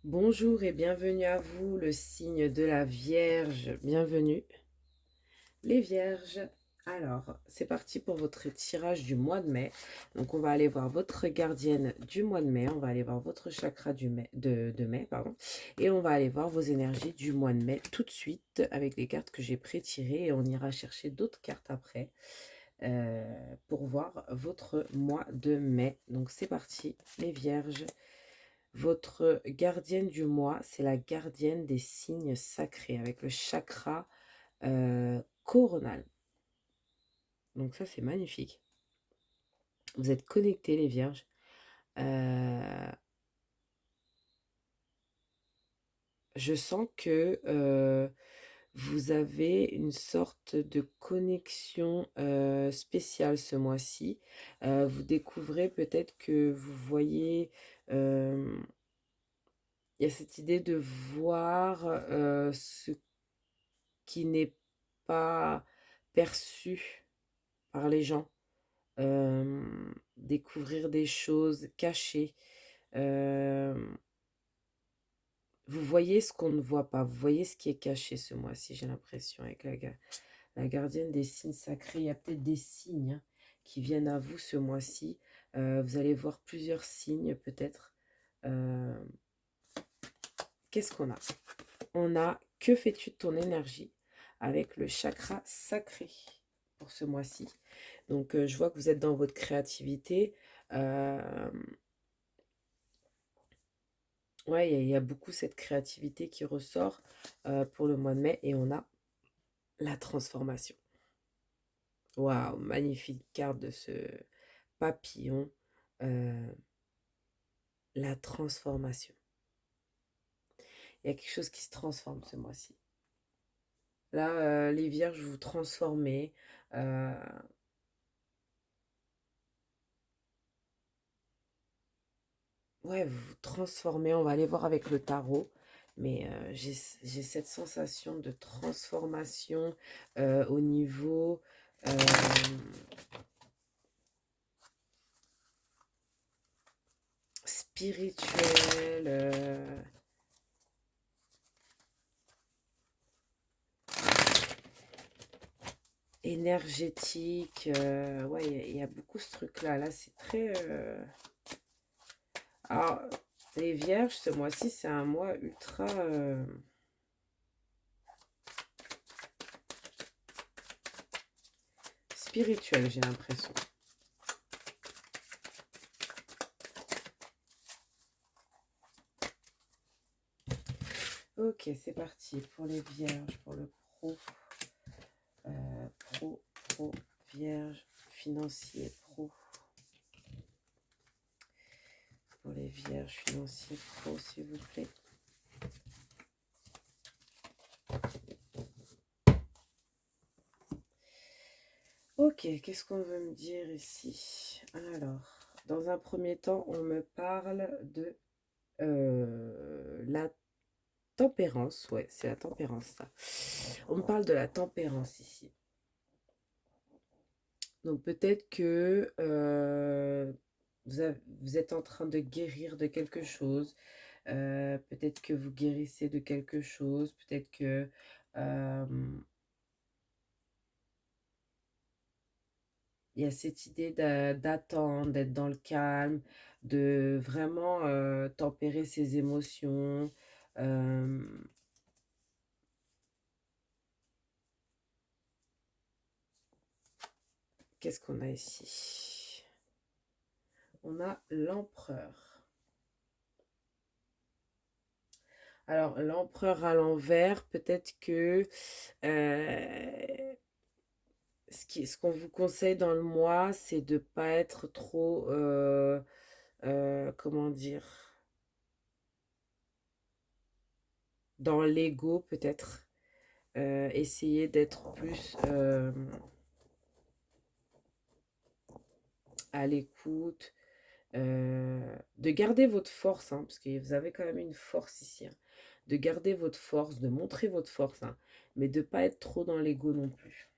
Bonjour et bienvenue à vous, le signe de la Vierge. Bienvenue, les Vierges. Alors, c'est parti pour votre tirage du mois de mai. Donc, on va aller voir votre gardienne du mois de mai. On va aller voir votre chakra de mai, pardon. Et on va aller voir vos énergies du mois de mai tout de suite avec les cartes que j'ai pré-tirées. Et on ira chercher d'autres cartes après pour voir votre mois de mai. Donc, c'est parti, les Vierges. Votre gardienne du mois, c'est la gardienne des signes sacrés avec le chakra coronal. Donc ça, c'est magnifique. Vous êtes connectés, les vierges. Je sens que vous avez une sorte de connexion spéciale ce mois-ci. Vous découvrez peut-être que vous voyez... il y a cette idée de voir ce qui n'est pas perçu par les gens, découvrir des choses cachées. Vous voyez ce qu'on ne voit pas, vous voyez ce qui est caché ce mois-ci, j'ai l'impression, avec la gardienne des signes sacrés. Il y a peut-être des signes qui viennent à vous ce mois-ci. Vous allez voir plusieurs signes peut-être. Euh, Qu'est-ce qu'on a? On a que fais-tu de ton énergie avec le chakra sacré pour ce mois-ci. Donc, je vois que vous êtes dans votre créativité. Ouais, il y a beaucoup cette créativité qui ressort pour le mois de mai. Et on a la transformation. Waouh, magnifique carte de ce papillon. euh, la transformation. Il y a quelque chose qui se transforme ce mois-ci. Là, les vierges, vous transformez. euh, Ouais, vous vous transformez, on va aller voir avec le tarot, mais j'ai cette sensation de transformation au niveau euh, spirituel, énergétique. Ouais, il y a beaucoup ce truc-là. Là, c'est très... Alors, les vierges, ce mois-ci, c'est un mois ultra... spirituel, j'ai l'impression. Ok, c'est parti pour les vierges, pour le pro. Pro, vierge, financier, pro. Pour les vierges, financiers, pro, s'il vous plaît. Ok, qu'est-ce qu'on veut me dire ici? Alors, dans un premier temps, on me parle de la tempérance. Ouais, c'est la tempérance, ça. On me parle de la tempérance ici. Donc peut-être que vous êtes en train de guérir de quelque chose. Peut-être que vous guérissez de quelque chose. Peut-être que il y a cette idée d'attendre, d'être dans le calme, de vraiment tempérer ses émotions. Euh, Qu'est-ce qu'on a ici? On a l'empereur. Alors, l'empereur à l'envers, peut-être que ce qu'on vous conseille dans le mois, c'est de ne pas être trop, comment dire, dans l'ego peut-être. Essayer d'être plus à l'écoute, de garder votre force, hein, parce que vous avez quand même une force ici, hein, de garder votre force, de montrer votre force, hein, mais de ne pas être trop dans l'ego non plus.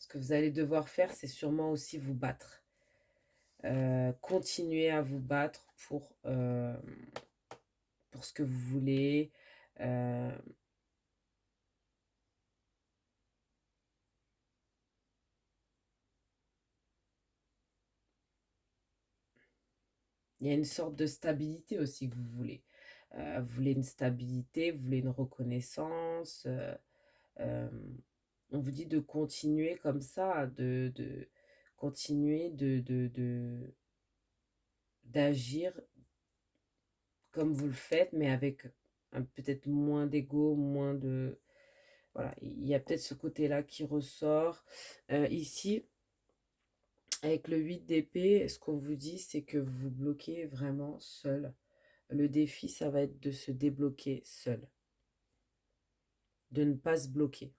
Ce que vous allez devoir faire, c'est sûrement aussi vous battre. continuez à vous battre pour ce que vous voulez. Euh, il y a une sorte de stabilité aussi que vous voulez. Vous voulez une stabilité, vous voulez une reconnaissance. Euh, on vous dit de continuer comme ça, de continuer d'agir comme vous le faites, mais avec peut-être moins d'ego, moins de... Voilà, il y a peut-être ce côté-là qui ressort. Ici, avec le 8 d'épée, ce qu'on vous dit, c'est que vous vous bloquez vraiment seul. Le défi, ça va être de se débloquer seul, de ne pas se bloquer.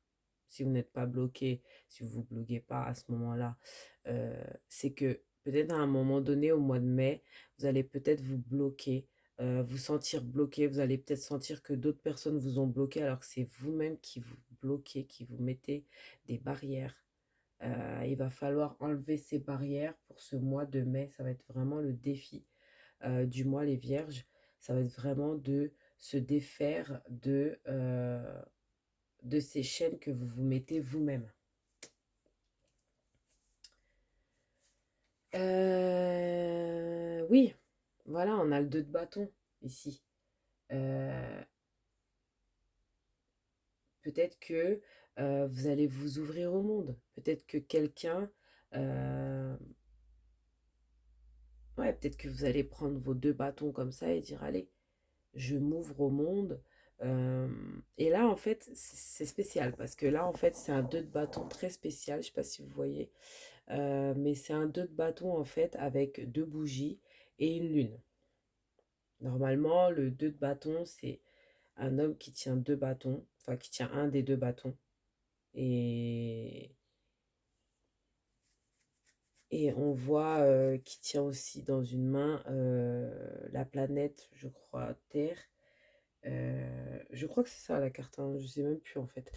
Si vous n'êtes pas bloqué, si vous ne vous bloquez pas à ce moment-là, c'est que peut-être à un moment donné, au mois de mai, vous allez peut-être vous bloquer, vous sentir bloqué, vous allez peut-être sentir que d'autres personnes vous ont bloqué alors que c'est vous-même qui vous bloquez, qui vous mettez des barrières. Il va falloir enlever ces barrières pour ce mois de mai. Ça va être vraiment le défi du mois, les vierges. Ça va être vraiment de se défaire de ces chaînes que vous vous mettez vous-même. Oui, voilà, on a le 2 de bâton ici. Euh, Peut-être que vous allez vous ouvrir au monde. Peut-être que quelqu'un... euh, ouais, peut-être que vous allez prendre vos 2 bâtons comme ça et dire, allez, je m'ouvre au monde. Et là, en fait, c'est spécial parce que là, en fait, c'est un 2 de bâton très spécial. Je ne sais pas si vous voyez. Mais c'est un 2 de bâton, en fait, avec 2 bougies et une lune. Normalement, le 2 de bâton, c'est un homme qui tient 2 bâtons, enfin qui tient un des 2 bâtons. Et, et on voit qu'il tient aussi dans une main la planète, je crois, Terre. Je crois que c'est ça la carte, hein, je sais même plus en fait.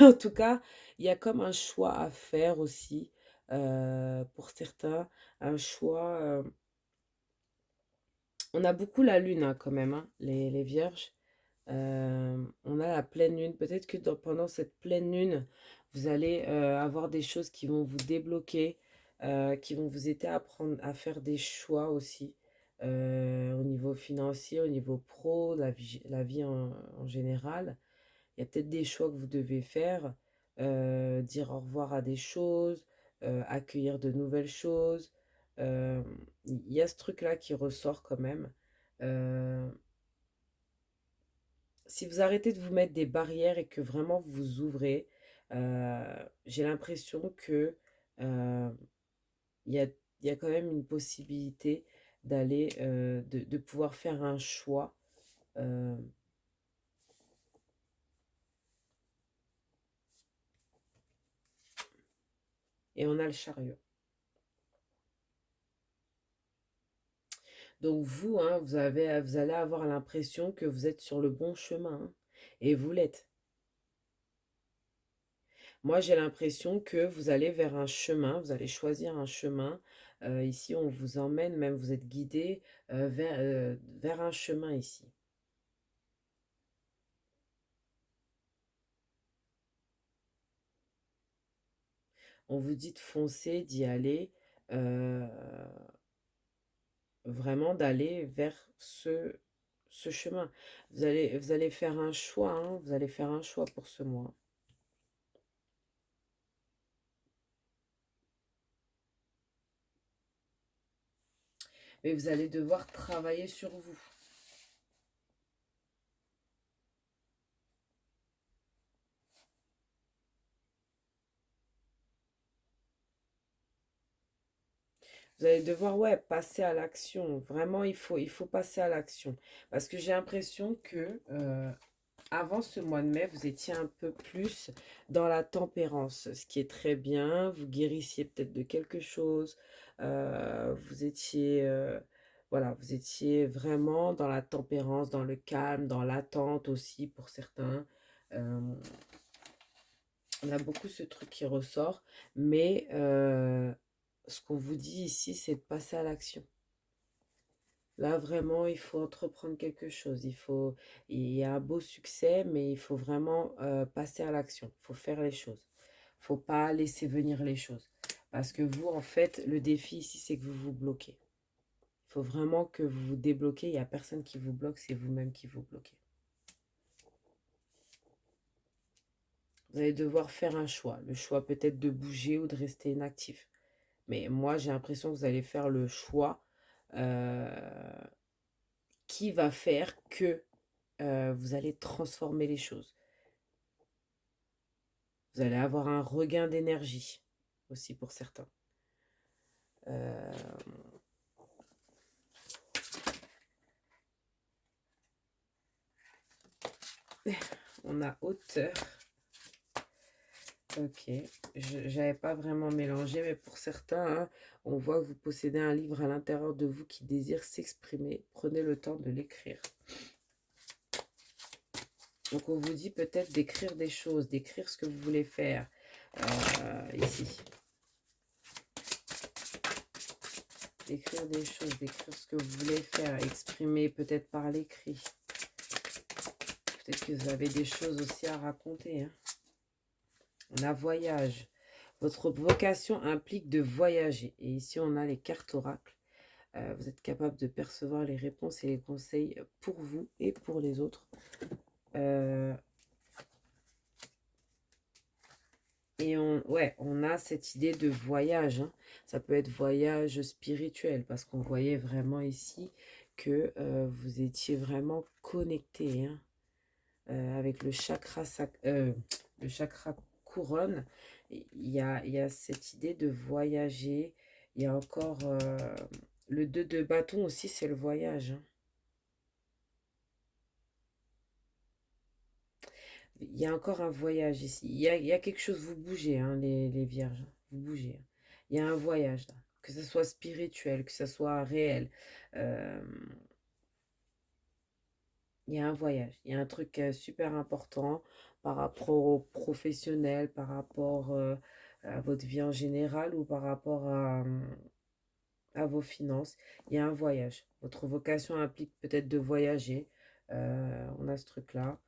En tout cas, il y a comme un choix à faire aussi pour certains, un choix. On a beaucoup la lune hein, quand même, hein, les vierges. On a la pleine lune. Peut-être que pendant cette pleine lune, vous allez avoir des choses qui vont vous débloquer, qui vont vous aider à prendre, à faire des choix aussi au niveau financier, au niveau pro, la vie en général. Il y a peut-être des choix que vous devez faire, dire au revoir à des choses, accueillir de nouvelles choses. Euh, il y a ce truc-là qui ressort quand même. Euh, Si vous arrêtez de vous mettre des barrières et que vraiment vous vous ouvrez, j'ai l'impression que euh, il y a, il y a quand même une possibilité d'aller, de pouvoir faire un choix. euh, et on a le chariot. Donc vous, hein, vous allez avoir l'impression que vous êtes sur le bon chemin, hein, et vous l'êtes. Moi, j'ai l'impression que vous allez vers un chemin, vous allez choisir un chemin. Ici, on vous emmène, même vous êtes guidé vers un chemin ici. On vous dit de foncer, d'y aller, euh, vraiment d'aller vers ce chemin. Vous allez faire un choix, hein, vous allez faire un choix pour ce mois. Mais vous allez devoir travailler sur vous. Vous allez devoir, ouais, passer à l'action. Vraiment, il faut passer à l'action. Parce que j'ai l'impression que avant ce mois de mai, vous étiez un peu plus dans la tempérance, ce qui est très bien. Vous guérissiez peut-être de quelque chose. Vous étiez, voilà, vous étiez vraiment dans la tempérance, dans le calme, dans l'attente aussi pour certains. Euh, on a beaucoup ce truc qui ressort, mais ce qu'on vous dit ici, c'est de passer à l'action. Là, vraiment, il faut entreprendre quelque chose. Il y a un beau succès, mais il faut vraiment passer à l'action. Il faut faire les choses. Il ne faut pas laisser venir les choses. Parce que vous, en fait, le défi ici, c'est que vous vous bloquez. Il faut vraiment que vous vous débloquez. Il n'y a personne qui vous bloque, c'est vous-même qui vous bloquez. Vous allez devoir faire un choix. Le choix peut-être de bouger ou de rester inactif. Mais moi, j'ai l'impression que vous allez faire le choix qui va faire que vous allez transformer les choses. Vous allez avoir un regain d'énergie aussi pour certains. On a hauteur. Ok, j'avais pas vraiment mélangé, mais pour certains, hein, on voit que vous possédez un livre à l'intérieur de vous qui désire s'exprimer. Prenez le temps de l'écrire. Donc on vous dit peut-être d'écrire des choses, d'écrire ce que vous voulez faire ici. D'écrire des choses, d'écrire ce que vous voulez faire, exprimer peut-être par l'écrit. Peut-être que vous avez des choses aussi à raconter. Hein. On a voyage. Votre vocation implique de voyager. Et ici, on a les cartes oracles. Vous êtes capable de percevoir les réponses et les conseils pour vous et pour les autres. Et on a cette idée de voyage. Hein. Ça peut être voyage spirituel parce qu'on voyait vraiment ici que vous étiez vraiment connecté hein, avec le chakra couronne. Il y a cette idée de voyager. Il y a encore le 2 de bâton aussi, c'est le voyage. Hein. Il y a encore un voyage ici. Il y a quelque chose, vous bougez, hein, les vierges. Vous bougez. Hein. Il y a un voyage là. Que ce soit spirituel, que ce soit réel. Euh, il y a un voyage. Il y a un truc super important par rapport au professionnel, par rapport à votre vie en général ou par rapport à vos finances. Il y a un voyage. Votre vocation implique peut-être de voyager. On a ce truc-là.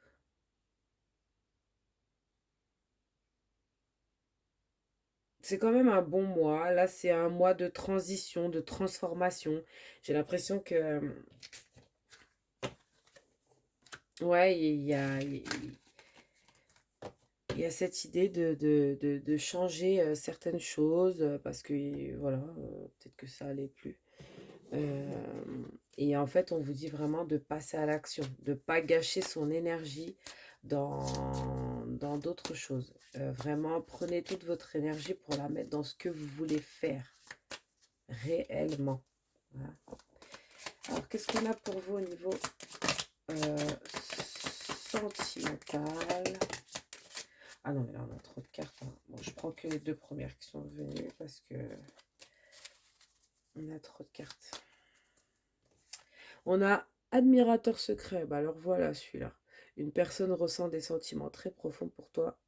C'est quand même un bon mois. Là, c'est un mois de transition, de transformation. J'ai l'impression que, ouais, il y a cette idée de changer certaines choses parce que, voilà, peut-être que ça allait plus. Et en fait, on vous dit vraiment de passer à l'action, de ne pas gâcher son énergie dans d'autres choses. Vraiment, prenez toute votre énergie pour la mettre dans ce que vous voulez faire réellement. Voilà. Alors, qu'est-ce qu'on a pour vous au niveau sentimental? Ah non, mais là, on a trop de cartes. Hein. Bon, je prends que les deux premières qui sont venues parce que on a trop de cartes. On a admirateur secret. Bah alors voilà celui-là. Une personne ressent des sentiments très profonds pour toi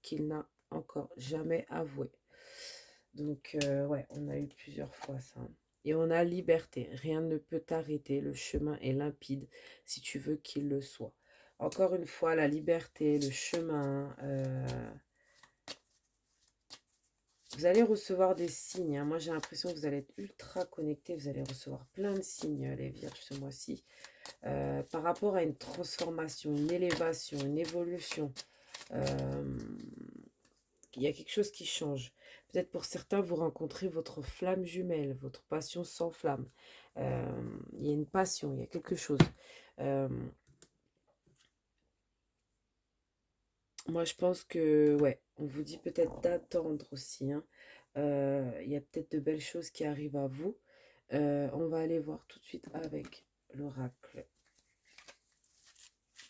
qu'il n'a encore jamais avoué. Donc, ouais, on a eu plusieurs fois ça. Et on a liberté. Rien ne peut t'arrêter. Le chemin est limpide si tu veux qu'il le soit. Encore une fois, la liberté, le chemin. Vous allez recevoir des signes. Hein. Moi, j'ai l'impression que vous allez être ultra connectés. Vous allez recevoir plein de signes, les vierges, ce mois-ci. Par rapport à une transformation, une élévation, une évolution. Il y a quelque chose qui change. Peut-être pour certains, vous rencontrez votre flamme jumelle, votre passion sans flamme. Il y a une passion, il y a quelque chose. Moi, je pense que, ouais, on vous dit peut-être d'attendre aussi. Hein. Il y a peut-être de belles choses qui arrivent à vous. On va aller voir tout de suite avec l'oracle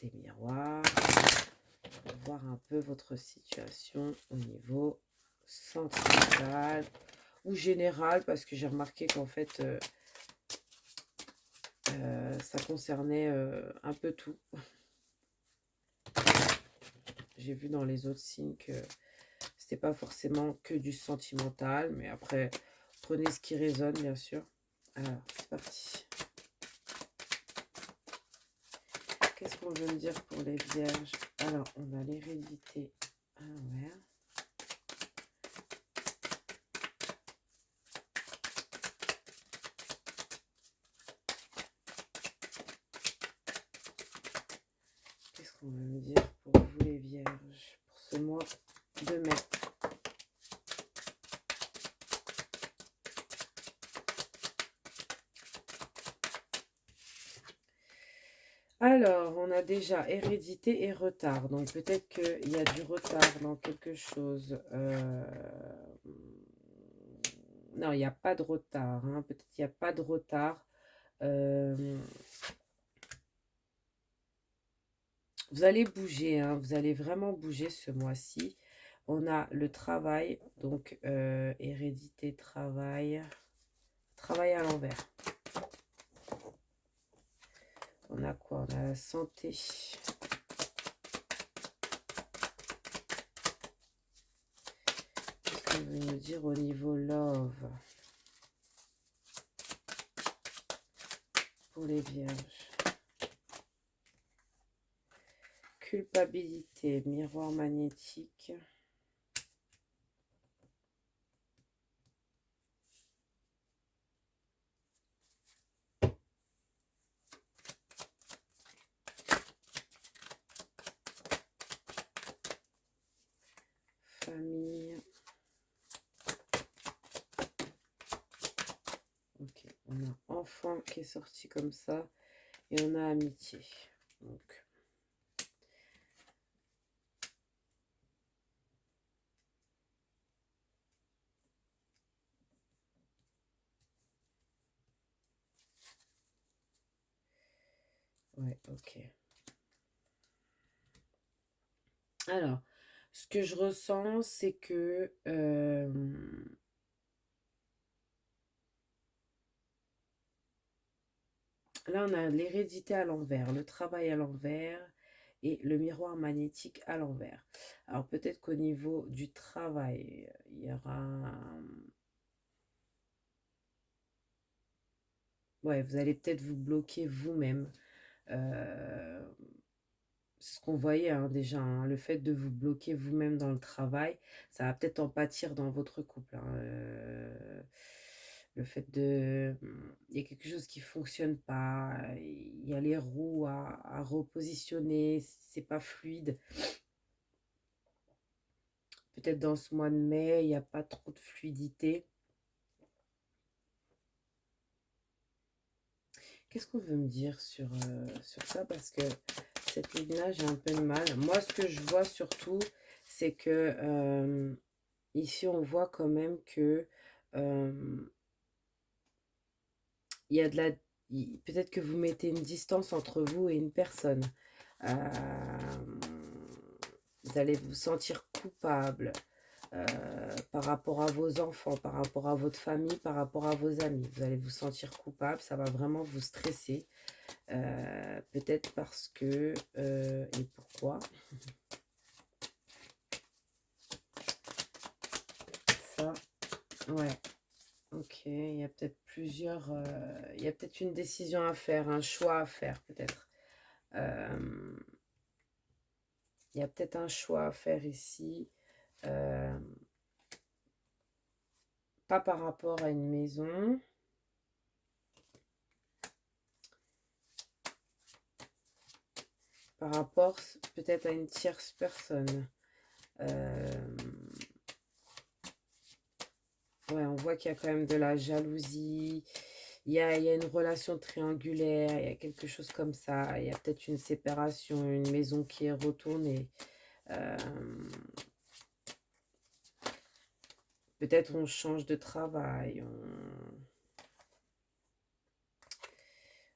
des miroirs. Voir un peu votre situation au niveau sentimental ou général, parce que j'ai remarqué qu'en fait, ça concernait un peu tout. J'ai vu dans les autres signes que c'était pas forcément que du sentimental, mais après, Prenez ce qui résonne, bien sûr. Alors, c'est parti. Qu'est-ce qu'on veut me dire pour les vierges? Alors, on a l'hérédité à l'envers. Qu'est-ce qu'on veut me dire pour vous les vierges pour ce mois de mai? Alors, on a déjà hérédité et retard. Donc, peut-être qu'il y a du retard dans quelque chose. Non, il n'y a pas de retard. Hein. Peut-être qu'il n'y a pas de retard. Vous allez bouger. Hein. Vous allez vraiment bouger ce mois-ci. On a le travail. Donc, hérédité, travail. Travail à l'envers. On a quoi? On a la santé. Qu'est-ce qu'on veut nous dire au niveau love pour les vierges? Culpabilité, miroir magnétique. Famille. Ok, on a enfant qui est sorti comme ça. Et on a amitié. Donc, ouais, ok. Alors, ce que je ressens, c'est que là, on a l'hérédité à l'envers, le travail à l'envers et le miroir magnétique à l'envers. Alors, peut-être qu'au niveau du travail, il y aura... Ouais, vous allez peut-être vous bloquer vous-même. C'est ce qu'on voyait hein, déjà, hein, le fait de vous bloquer vous-même dans le travail, ça va peut-être en pâtir dans votre couple. Hein, le fait de... Il y a quelque chose qui ne fonctionne pas, il y a les roues à repositionner, c'est pas fluide. Peut-être dans ce mois de mai, il n'y a pas trop de fluidité. Qu'est-ce qu'on veut me dire sur ça? Parce que cette ligne-là, j'ai un peu de mal. Moi, ce que je vois surtout, c'est que ici, on voit quand même que il y a de la... Peut-être que vous mettez une distance entre vous et une personne. Vous allez vous sentir coupable par rapport à vos enfants, par rapport à votre famille, par rapport à vos amis. Vous allez vous sentir coupable, ça va vraiment vous stresser. Peut-être parce que... et pourquoi? Ça, ouais. Ok, il y a peut-être plusieurs... il y a peut-être une décision à faire, un choix à faire peut-être. Il y a peut-être un choix à faire ici. Pas par rapport à une maison. Par rapport peut-être à une tierce personne. Ouais, on voit qu'il y a quand même de la jalousie. Il y a une relation triangulaire. Il y a quelque chose comme ça. Il y a peut-être une séparation, une maison qui est retournée. Peut-être on change de travail.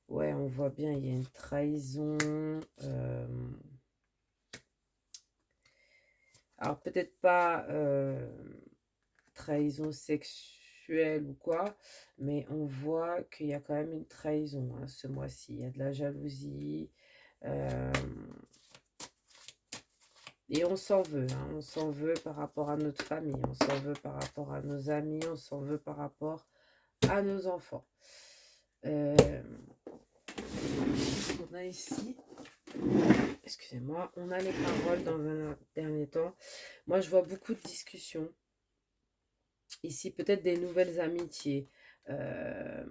Ouais, on voit bien, il y a une trahison. Alors, peut-être pas trahison sexuelle ou quoi, mais on voit qu'il y a quand même une trahison hein, ce mois-ci. Il y a de la jalousie. Et on s'en veut, hein, on s'en veut par rapport à notre famille, on s'en veut par rapport à nos amis, on s'en veut par rapport à nos enfants. On a ici, excusez-moi, on a les paroles dans un dernier temps. Moi, je vois beaucoup de discussions. Ici, peut-être des nouvelles amitiés. Euh,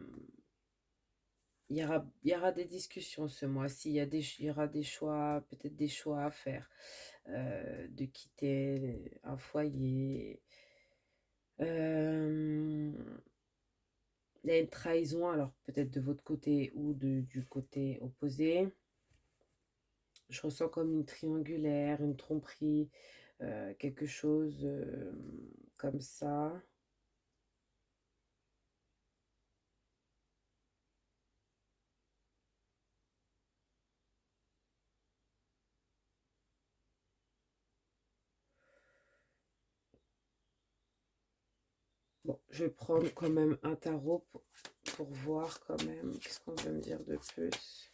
il y aura des discussions ce mois-ci. Il y aura des choix, peut-être des choix à faire. De quitter un foyer. Euh, il y a une trahison, alors peut-être de votre côté ou du côté opposé. Je ressens comme une triangulaire, une tromperie, quelque chose comme ça. Bon, je vais prendre quand même un tarot pour voir quand même. Qu'est-ce qu'on veut me dire de plus?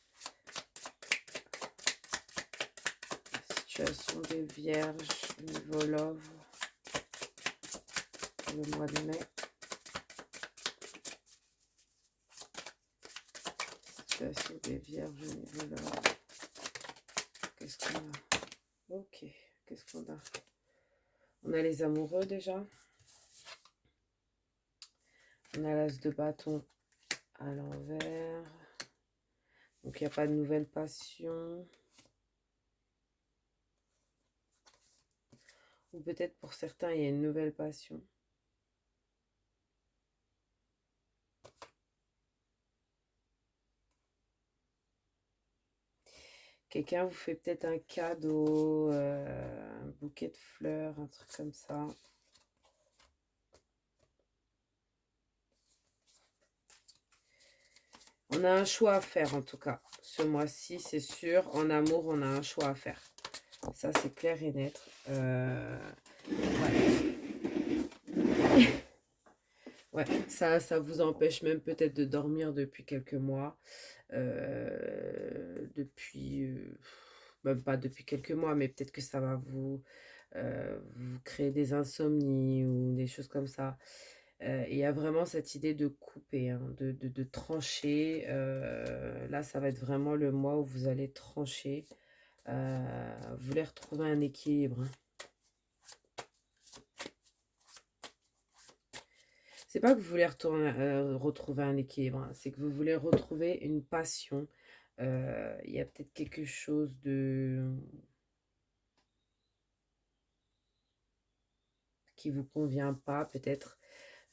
Situation des vierges, niveau love, le mois de mai. Situation des vierges, niveau love. Qu'est-ce qu'on a? Ok, qu'est-ce qu'on a? On a les amoureux déjà. On a l'as de bâton à l'envers. Donc, il n'y a pas de nouvelle passion. Ou peut-être pour certains, il y a une nouvelle passion. Quelqu'un vous fait peut-être un cadeau, un bouquet de fleurs, un truc comme ça. On a un choix à faire en tout cas. Ce mois-ci, c'est sûr. En amour, on a un choix à faire. Ça, c'est clair et net. Ouais. Ouais, ça vous empêche même peut-être de dormir depuis quelques mois. Depuis, même pas depuis quelques mois, mais peut-être que ça va vous créer des insomnies ou des choses comme ça. Il y a vraiment cette idée de couper, hein, de trancher. Là, ça va être vraiment le mois où vous allez trancher. Vous voulez retrouver un équilibre, hein. C'est pas que vous voulez retrouver un équilibre, hein, c'est que vous voulez retrouver une passion. Il y a peut-être quelque chose qui vous convient pas, peut-être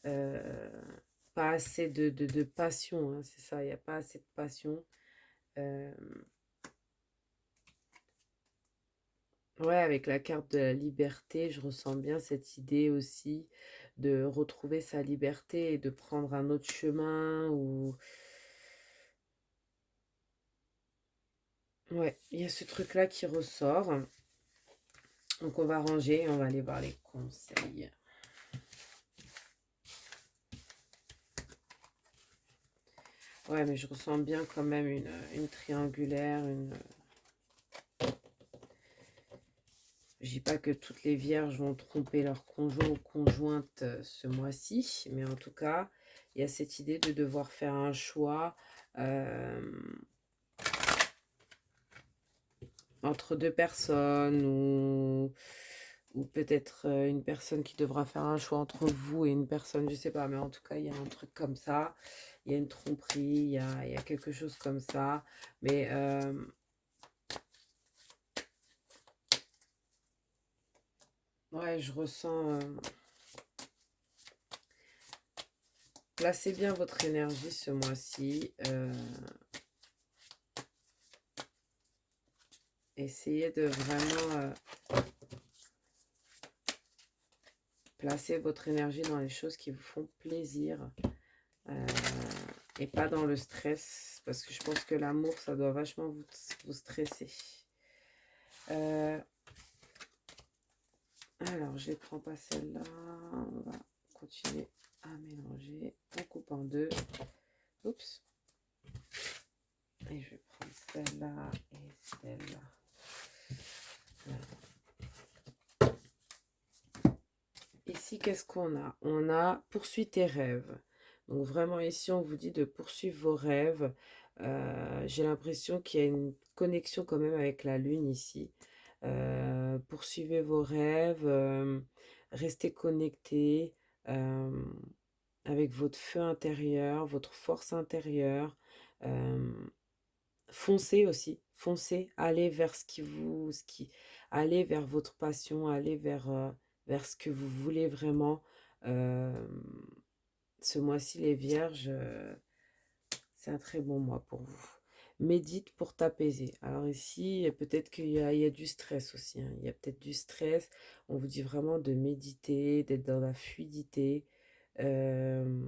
euh, pas assez de passion, hein, c'est ça, il n'y a pas assez de passion. Euh, ouais, avec la carte de la liberté, je ressens bien cette idée aussi de retrouver sa liberté et de prendre un autre chemin ou ouais, il y a ce truc-là qui ressort. Donc on va ranger et on va aller voir les conseils. Ouais, mais je ressens bien quand même une triangulaire, une... Je dis pas que toutes les vierges vont tromper leur conjoint ou conjointe ce mois-ci, mais en tout cas, il y a cette idée de devoir faire un choix entre deux personnes ou peut-être une personne qui devra faire un choix entre vous et une personne, je sais pas, mais en tout cas, il y a un truc comme ça. Il y a une tromperie, il y a quelque chose comme ça. Mais ouais, je ressens... placez bien votre énergie ce mois-ci. Essayez de vraiment placer votre énergie dans les choses qui vous font plaisir. Et pas dans le stress. Parce que je pense que l'amour, ça doit vachement vous stresser. Alors, je ne prends pas celle-là. On va continuer à mélanger. On coupe en deux. Oups. Et je vais prendre celle-là et celle-là. Voilà. qu'est-ce qu'on a? On a poursuis tes rêves. Donc vraiment ici, on vous dit de poursuivre vos rêves. J'ai l'impression qu'il y a une connexion quand même avec la lune ici. Poursuivez vos rêves, restez connectés euh, avec votre feu intérieur, votre force intérieure. euh, Foncez aussi, foncez, allez vers allez vers votre passion, allez vers ce que vous voulez vraiment. Euh, Ce mois-ci, les Vierges, c'est un très bon mois pour vous. Médite pour t'apaiser. Alors ici, peut-être il y a du stress aussi, hein. Il y a peut-être du stress. On vous dit vraiment de méditer, d'être dans la fluidité. Euh,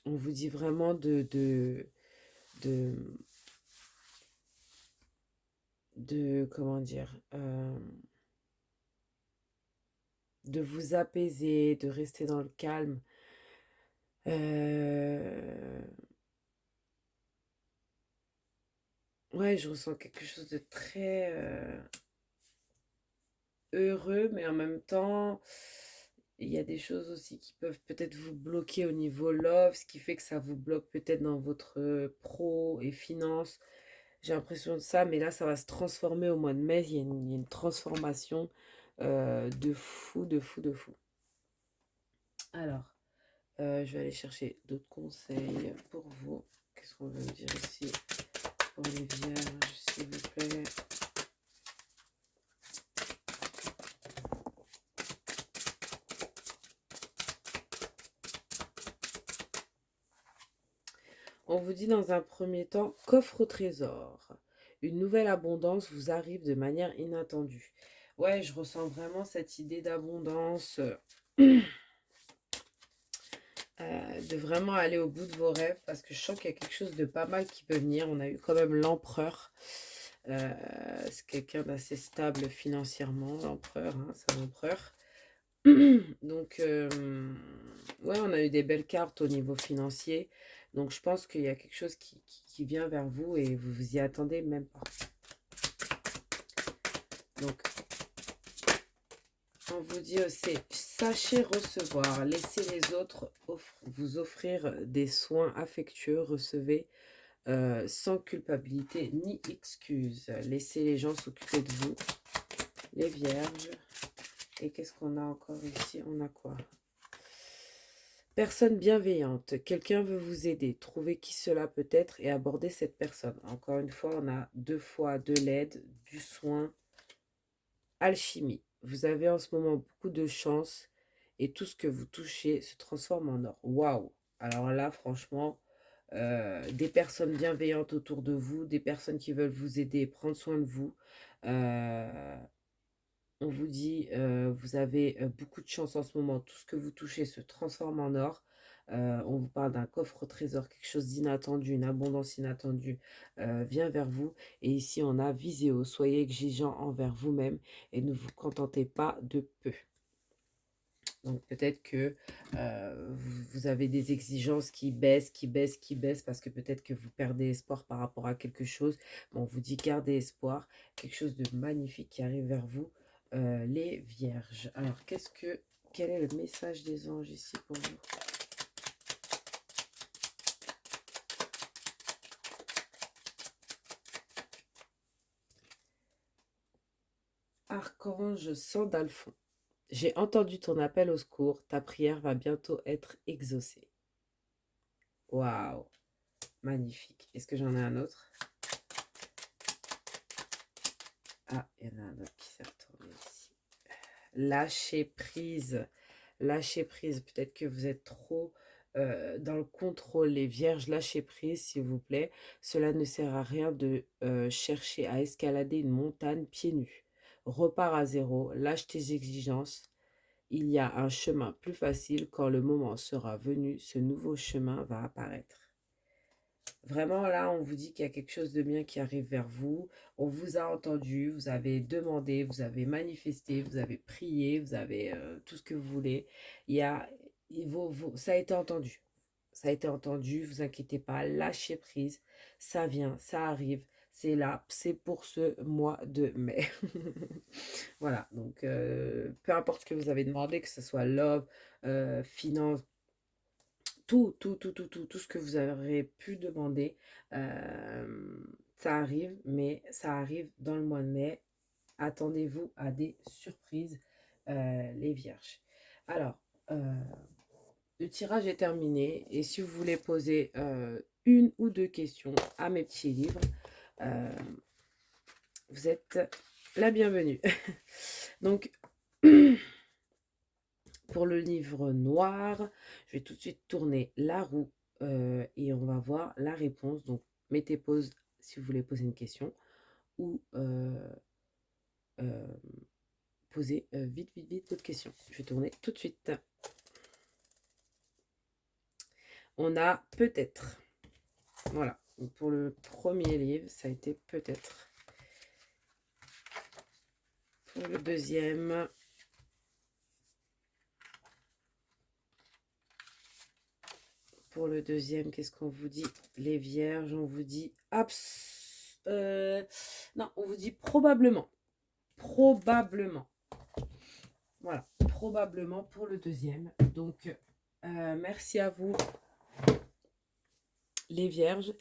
on vous dit vraiment de, comment dire, de vous apaiser, de rester dans le calme. Euh, Ouais, je ressens quelque chose de très heureux, mais en même temps, il y a des choses aussi qui peuvent peut-être vous bloquer au niveau love, ce qui fait que ça vous bloque peut-être dans votre pro et finance. J'ai l'impression de ça, mais là, ça va se transformer au mois de mai. Il y a une transformation de fou, de fou, de fou. Alors, je vais aller chercher d'autres conseils pour vous. Qu'est-ce qu'on veut me dire ici pour les vierges, s'il vous plaît? On vous dit dans un premier temps, coffre au trésor. Une nouvelle abondance vous arrive de manière inattendue. Ouais, je ressens vraiment cette idée d'abondance, de vraiment aller au bout de vos rêves, parce que je sens qu'il y a quelque chose de pas mal qui peut venir. On a eu quand même l'empereur. C'est quelqu'un d'assez stable financièrement, l'empereur, hein, c'est un empereur. Donc, ouais, on a eu des belles cartes au niveau financier. Donc, je pense qu'il y a quelque chose qui vient vers vous et vous vous y attendez même pas. Donc, on vous dit aussi, sachez recevoir, laissez les autres vous offrir des soins affectueux, recevez sans culpabilité ni excuse. Laissez les gens s'occuper de vous, les vierges. Et qu'est-ce qu'on a encore ici? On a quoi? Personne bienveillante. Quelqu'un veut vous aider. Trouvez qui cela peut être et abordez cette personne. Encore une fois, on a deux fois de l'aide, du soin, alchimie. Vous avez en ce moment beaucoup de chance et tout ce que vous touchez se transforme en or. Waouh! Alors là, franchement, des personnes bienveillantes autour de vous, des personnes qui veulent vous aider et prendre soin de vous. Euh, on vous dit, vous avez beaucoup de chance en ce moment. Tout ce que vous touchez se transforme en or. On vous parle d'un coffre au trésor, quelque chose d'inattendu, une abondance inattendue vient vers vous. Et ici, on a Viséo. Soyez exigeant envers vous-même et ne vous contentez pas de peu. Donc peut-être que vous avez des exigences qui baissent, qui baissent, qui baissent, parce que peut-être que vous perdez espoir par rapport à quelque chose. Mais on vous dit gardez espoir, quelque chose de magnifique qui arrive vers vous, les vierges. Alors quel est le message des anges ici pour vous? Archange Sandalphon, j'ai entendu ton appel au secours, ta prière va bientôt être exaucée. Waouh, magnifique. Est-ce que j'en ai un autre? Ah, il y en a un autre qui s'est retourné ici. Lâcher prise. Lâcher prise. Peut-être que vous êtes trop dans le contrôle. Les vierges, lâchez prise, s'il vous plaît. Cela ne sert à rien de chercher à escalader une montagne pieds nus. Repars à zéro. Lâche tes exigences. Il y a un chemin plus facile. Quand le moment sera venu, ce nouveau chemin va apparaître. Vraiment, là, on vous dit qu'il y a quelque chose de bien qui arrive vers vous. On vous a entendu, vous avez demandé, vous avez manifesté, vous avez prié, vous avez tout ce que vous voulez. Il y a, ça a été entendu. Ça a été entendu, vous inquiétez pas, lâchez prise. Ça vient, ça arrive, c'est là, c'est pour ce mois de mai. Voilà, donc peu importe ce que vous avez demandé, que ce soit love, finance, tout ce que vous aurez pu demander, ça arrive, mais ça arrive dans le mois de mai. Attendez-vous à des surprises, les vierges. Alors, le tirage est terminé et si vous voulez poser une ou deux questions à mes petits livres, vous êtes la bienvenue. Donc, pour le livre noir, je vais tout de suite tourner la roue et on va voir la réponse. Donc, mettez pause si vous voulez poser une question ou posez vite votre question. Je vais tourner tout de suite. On a peut-être. Voilà. Donc, pour le premier livre, ça a été peut-être. Pour le deuxième. Pour le deuxième, qu'est-ce qu'on vous dit? Les vierges, on vous dit non, on vous dit probablement. Probablement. Voilà, probablement pour le deuxième. Donc, merci à vous, les vierges.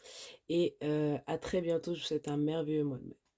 Et à très bientôt. Je vous souhaite un merveilleux mois de mai.